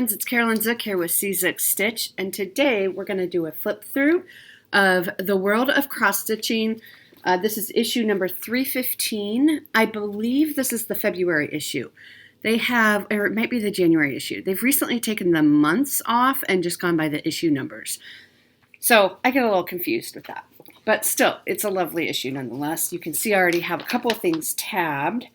friends, it's Carolyn Zook here with Zook Stitch, and today we're going to do a flip through of The World of Cross Stitching. This is issue number 315. I believe this is the February issue. They have, or it might be the January issue. They've recently taken the months off and just gone by the issue numbers. So I get a little confused with that. But still, it's a lovely issue nonetheless. You can see I already have a couple of things tabbed.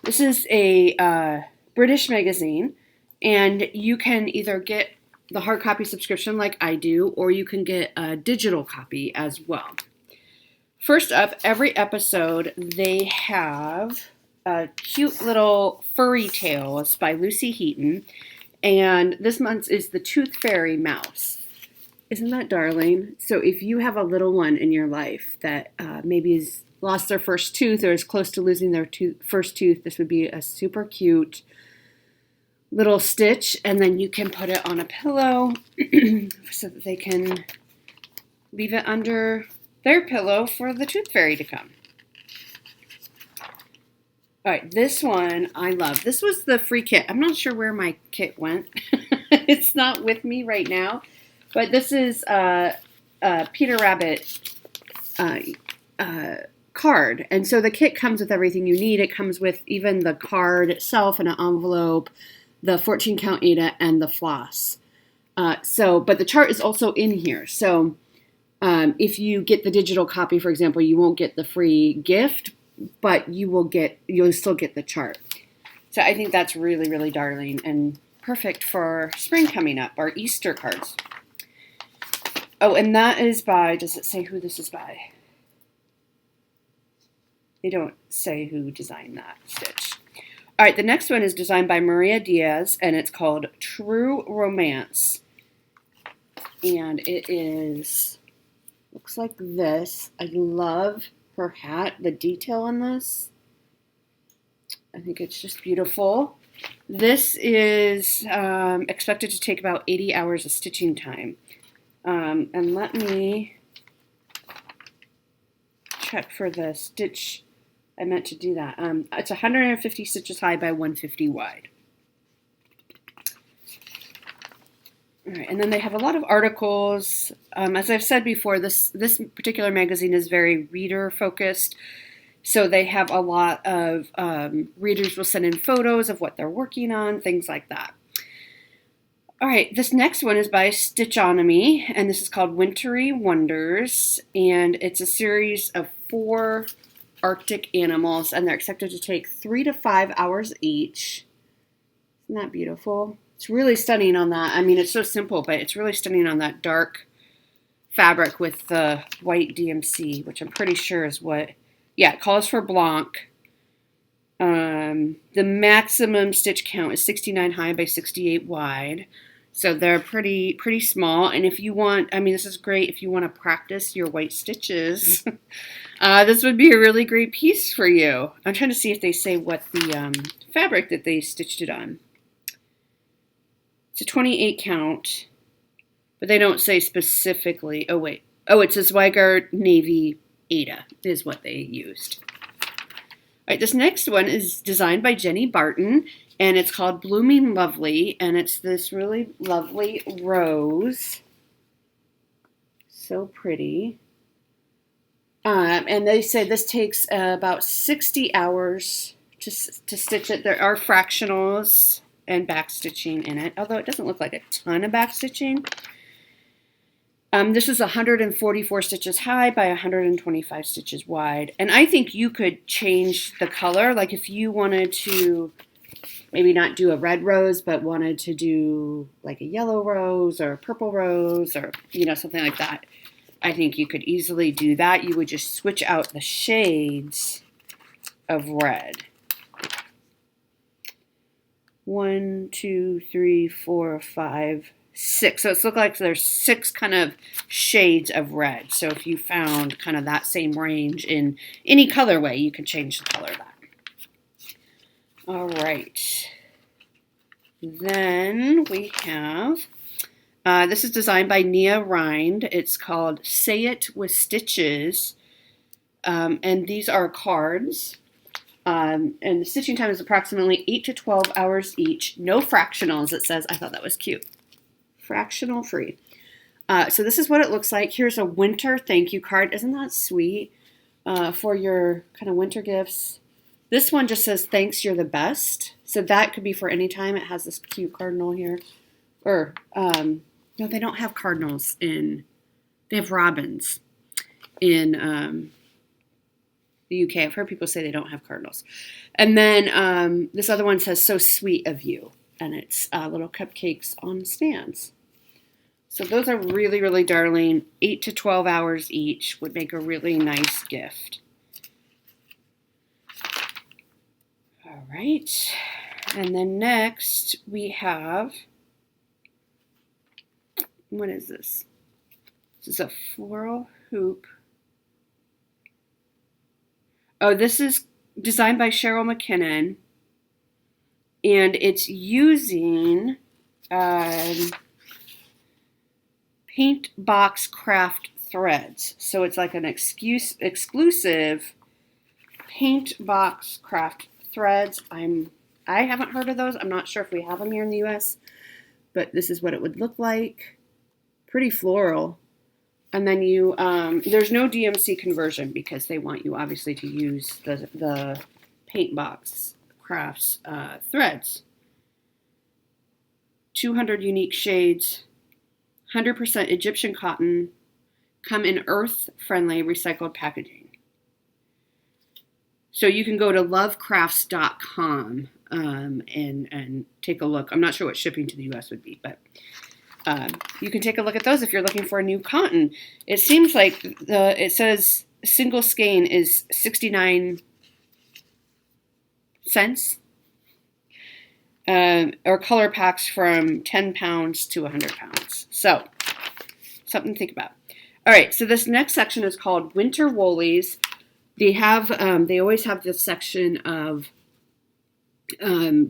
This is a British magazine, and you can either get the hard copy subscription like I do, or you can get a digital copy as well. First up, every episode they have a cute little furry tales by Lucy Heaton, and this month's is the Tooth Fairy Mouse. Isn't that darling? So if you have a little one in your life that maybe has lost their first tooth or is close to losing their first tooth, this would be a super cute little stitch, and then you can put it on a pillow so that they can leave it under their pillow for the Tooth Fairy to come. All right, this one I love. This was the free kit. I'm not sure where my kit went. It's not with me right now, but this is Peter Rabbit card, and so the kit comes with everything you need. It comes with even the card itself and an envelope, the 14 count Ada, and the floss. But the chart is also in here. So if you get the digital copy, for example, you won't get the free gift, but you'll still get the chart. So I think that's really, really darling and perfect for spring coming up, or Easter cards. Oh, and that is by, does it say who this is by? They don't say who designed that stitch. All right, the next one is designed by Maria Diaz, and it's called True Romance. And it looks like this. I love her hat, the detail on this. I think it's just beautiful. This is expected to take about 80 hours of stitching time. And let me check for the stitch. I meant to do that. It's 150 stitches high by 150 wide. All right, and then they have a lot of articles. As I've said before, this particular magazine is very reader focused. So they have a lot of readers will send in photos of what they're working on, things like that. All right, this next one is by Stitchonomy, and this is called Wintry Wonders, and it's a series of 4 Arctic animals, and they're expected to take 3 to 5 hours each. Isn't that beautiful? It's really stunning on that. I mean, it's so simple, but it's really stunning on that dark fabric with the white DMC, which I'm pretty sure is what, yeah, it calls for Blanc. The maximum stitch count is 69 high by 68 wide. So they're pretty small. And if you want, I mean, this is great if you want to practice your white stitches. This would be a really great piece for you. I'm trying to see if they say what the fabric that they stitched it on. It's a 28 count, but they don't say specifically. Oh, wait. Oh, it's a Zweigart Navy Ada is what they used. All right, this next one is designed by Jenny Barton, and it's called Blooming Lovely, and it's this really lovely rose. So pretty. And they say this takes about 60 hours to stitch it. There are fractionals and back stitching in it, although it doesn't look like a ton of back stitching. This is 144 stitches high by 125 stitches wide. And I think you could change the color. Like if you wanted to maybe not do a red rose, but wanted to do like a yellow rose or a purple rose or, something like that. I think you could easily do that. You would just switch out the shades of red. 1, 2, 3, 4, 5, 6. So it's look like there's 6 kind of shades of red. So if you found kind of that same range in any colorway, you can change the color of that. All right. Then we have, this is designed by Nia Rind. It's called Say It with Stitches. And these are cards. And the stitching time is approximately 8 to 12 hours each. No fractionals, it says. I thought that was cute. Fractional free. So this is what it looks like. Here's a winter thank you card. Isn't that sweet? For your kind of winter gifts. This one just says, thanks, you're the best. So that could be for any time. It has this cute cardinal here. Or, no, they don't have cardinals in, they have robins in the UK. I've heard people say they don't have cardinals. And then this other one says, so sweet of you. And it's little cupcakes on stands. So those are really, really darling. 8 to 12 hours each would make a really nice gift. All right. And then next we have, what is this? This is a floral hoop. Oh, this is designed by Cheryl McKinnon. And it's using paint box craft threads. So it's like an exclusive paint box craft threads. I haven't heard of those. I'm not sure if we have them here in the US, but this is what it would look like. Pretty floral. And then you, there's no DMC conversion because they want you obviously to use the paint box crafts threads. 200 unique shades, 100% Egyptian cotton, come in earth-friendly recycled packaging. So you can go to lovecrafts.com and take a look. I'm not sure what shipping to the U.S. would be, but you can take a look at those if you're looking for a new cotton. It seems like it says single skein is 69 cents. Or color packs from 10 pounds to 100 pounds. So, something to think about. All right, so this next section is called Winter Woolies. They always have this section of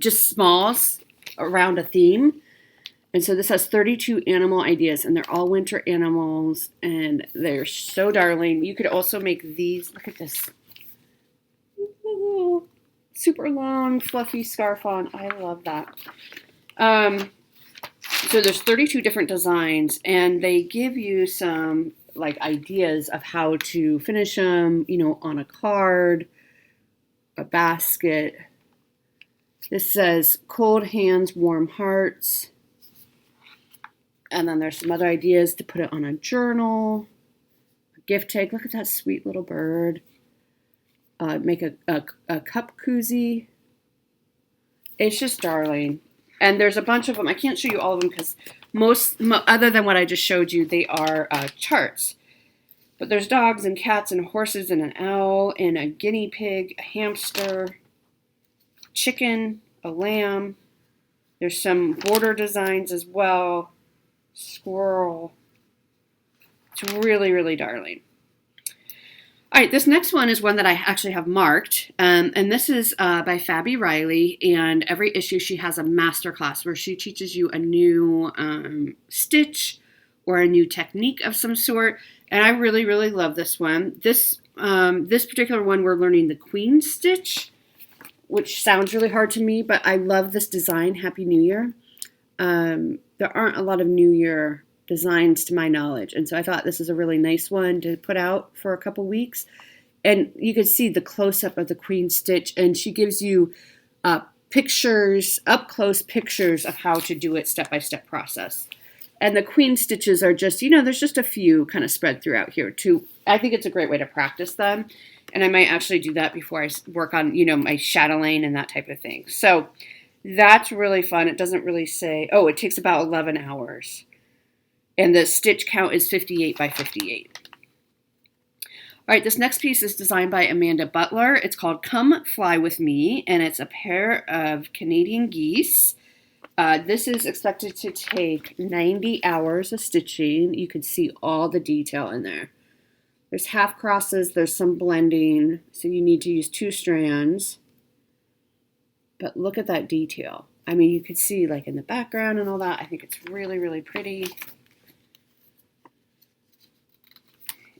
just smalls around a theme. And so this has 32 animal ideas, and they're all winter animals, and they're so darling. You could also make these. Look at this. Ooh, super long, fluffy scarf on. I love that. So there's 32 different designs, and they give you some like ideas of how to finish them, you know, on a card, a basket. This says cold hands, warm hearts. And then there's some other ideas to put it on a journal, a gift tag. Look at that sweet little bird. Make a cup koozie. It's just darling. And there's a bunch of them. I can't show you all of them because other than what I just showed you, they are charts. But there's dogs and cats and horses and an owl and a guinea pig, a hamster, chicken, a lamb. There's some border designs as well. Squirrel. It's really, really darling. All right, this next one is one that I actually have marked, and this is by Fabi Riley, and every issue she has a masterclass where she teaches you a new stitch or a new technique of some sort, and I really, really love this one. This particular one, we're learning the queen stitch, which sounds really hard to me, but I love this design. Happy New Year. There aren't a lot of New Year designs to my knowledge, and so I thought this is a really nice one to put out for a couple weeks. And you can see the close-up of the queen stitch, and she gives you pictures, up-close pictures of how to do it, step-by-step process. And the queen stitches are just, you know, there's just a few kind of spread throughout here too. I think it's a great way to practice them, and I might actually do that before I work on, you know, my chatelaine and that type of thing. So that's really fun. It doesn't really say, oh, it takes about 11 hours. And the stitch count is 58 by 58. All right, this next piece is designed by Amanda Butler. It's called Come Fly With Me, and it's a pair of Canadian geese. This is expected to take 90 hours of stitching. You can see all the detail in there. There's half crosses, there's some blending, so you need to use 2 strands. But look at that detail. I mean, you could see like in the background and all that. I think it's really, really pretty.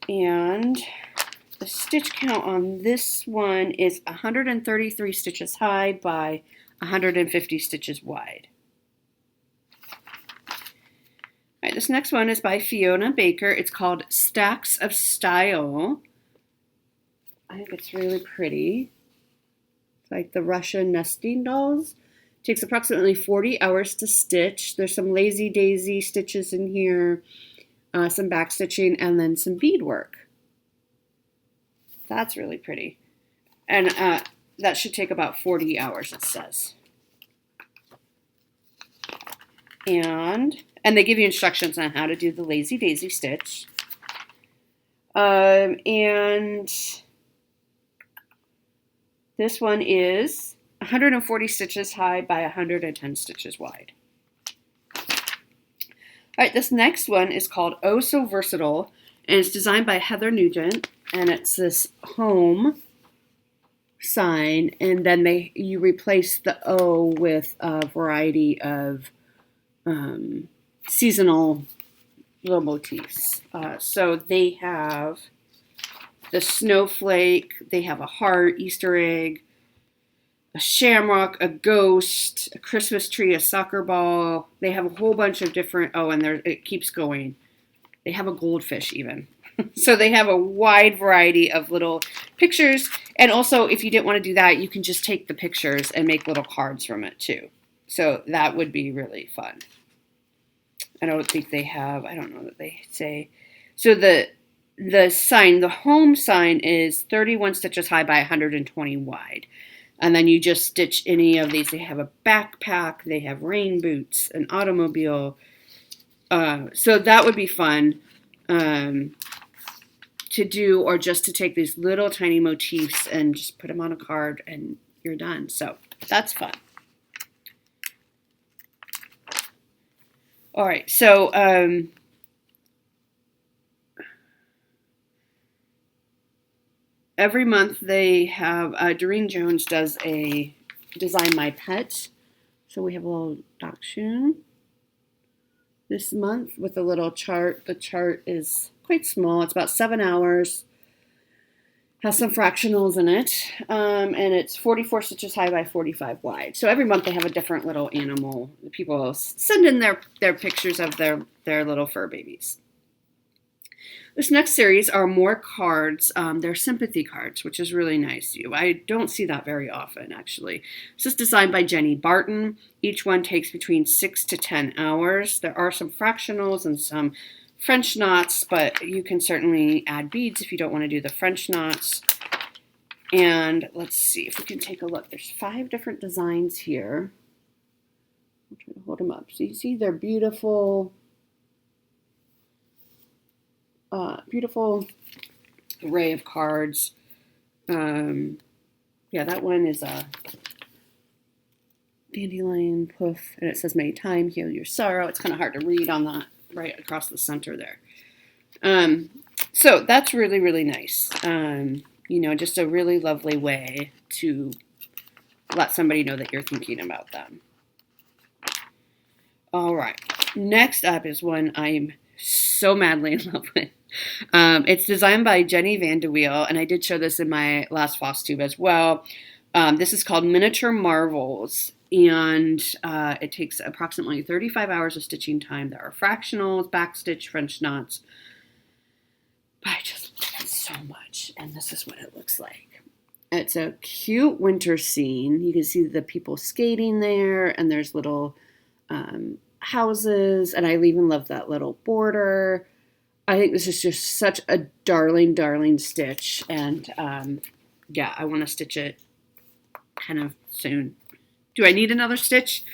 And the stitch count on this one is 133 stitches high by 150 stitches wide. All right, this next one is by Fiona Baker. It's called Stacks of Style. I think it's really pretty. It's like the Russian nesting dolls. It takes approximately 40 hours to stitch. There's some lazy daisy stitches in here, some back stitching, and then some beadwork. That's really pretty. And that should take about 40 hours, it says. And they give you instructions on how to do the lazy daisy stitch. And this one is 140 stitches high by 110 stitches wide. All right, this next one is called Oh So Versatile, and it's designed by Heather Nugent, and it's this home sign, and then you replace the O with a variety of seasonal little motifs. So they have the snowflake, they have a heart, Easter egg, a shamrock, a ghost, a Christmas tree, a soccer ball. They have a whole bunch of different, and it keeps going. They have a goldfish even. So they have a wide variety of little pictures. And also, if you didn't want to do that, you can just take the pictures and make little cards from it too. So that would be really fun. I don't know that they say. So the sign, the home sign is 31 stitches high by 120 wide. And then you just stitch any of these. They have a backpack, they have rain boots, an automobile. So that would be fun to do, or just to take these little tiny motifs and just put them on a card and you're done. So that's fun. All right, so every month they have, Doreen Jones does a Design My Pet. So we have a little Dachshund this month with a little chart. The chart is quite small. It's about 7 hours. Has some fractionals in it. And it's 44 stitches high by 45 wide. So every month they have a different little animal. People send in their pictures of their little fur babies. This next series are more cards. They're sympathy cards, which is really nice. I don't see that very often, actually. This is designed by Jenny Barton. Each one takes between 6 to 10 hours. There are some fractionals and some French knots, but you can certainly add beads if you don't want to do the French knots. And let's see if we can take a look. There's 5 different designs here. I'll try to hold them up. So you see they're beautiful. Beautiful array of cards. Yeah, that one is a dandelion poof, and it says "May time heal your sorrow." It's kind of hard to read on that right across the center there. So that's really, really nice. Just a really lovely way to let somebody know that you're thinking about them. All right, next up is one I'm so madly in love with. It's designed by Jenny Van de Wiel, and I did show this in my last floss tube as well. This is called Miniature Marvels, and it takes approximately 35 hours of stitching time. There are fractionals, backstitch, French knots. But I just love it so much, and this is what it looks like. It's a cute winter scene. You can see the people skating there, and there's little houses, and I even love that little border. I think this is just such a darling, darling stitch, and yeah, I want to stitch it kind of soon. Do I need another stitch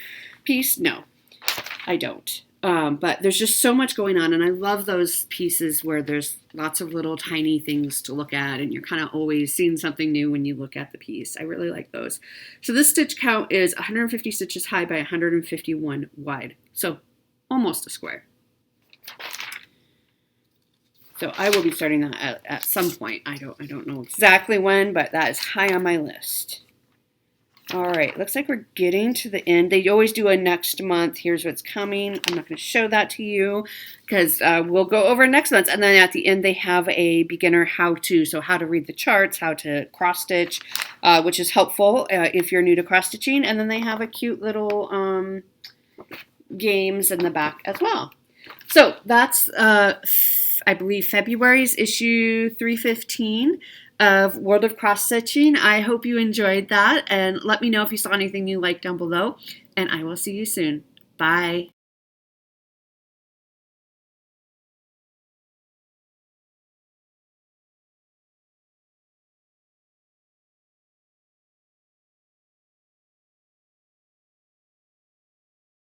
piece? No, I don't. But there's just so much going on, and I love those pieces where there's lots of little tiny things to look at, and you're kind of always seeing something new when you look at the piece. I really like those. So this stitch count is 150 stitches high by 151 wide, so almost a square. So I will be starting that at some point. I don't know exactly when, but that is high on my list. All right, looks like we're getting to the end. They always do a next month. Here's what's coming. I'm not going to show that to you because we'll go over next month. And then at the end, they have a beginner how-to. So how to read the charts, how to cross-stitch, which is helpful if you're new to cross-stitching. And then they have a cute little games in the back as well. So that's, I believe, February's issue 315 of World of Cross Stitching. I hope you enjoyed that, and let me know if you saw anything you liked down below, and I will see you soon. Bye.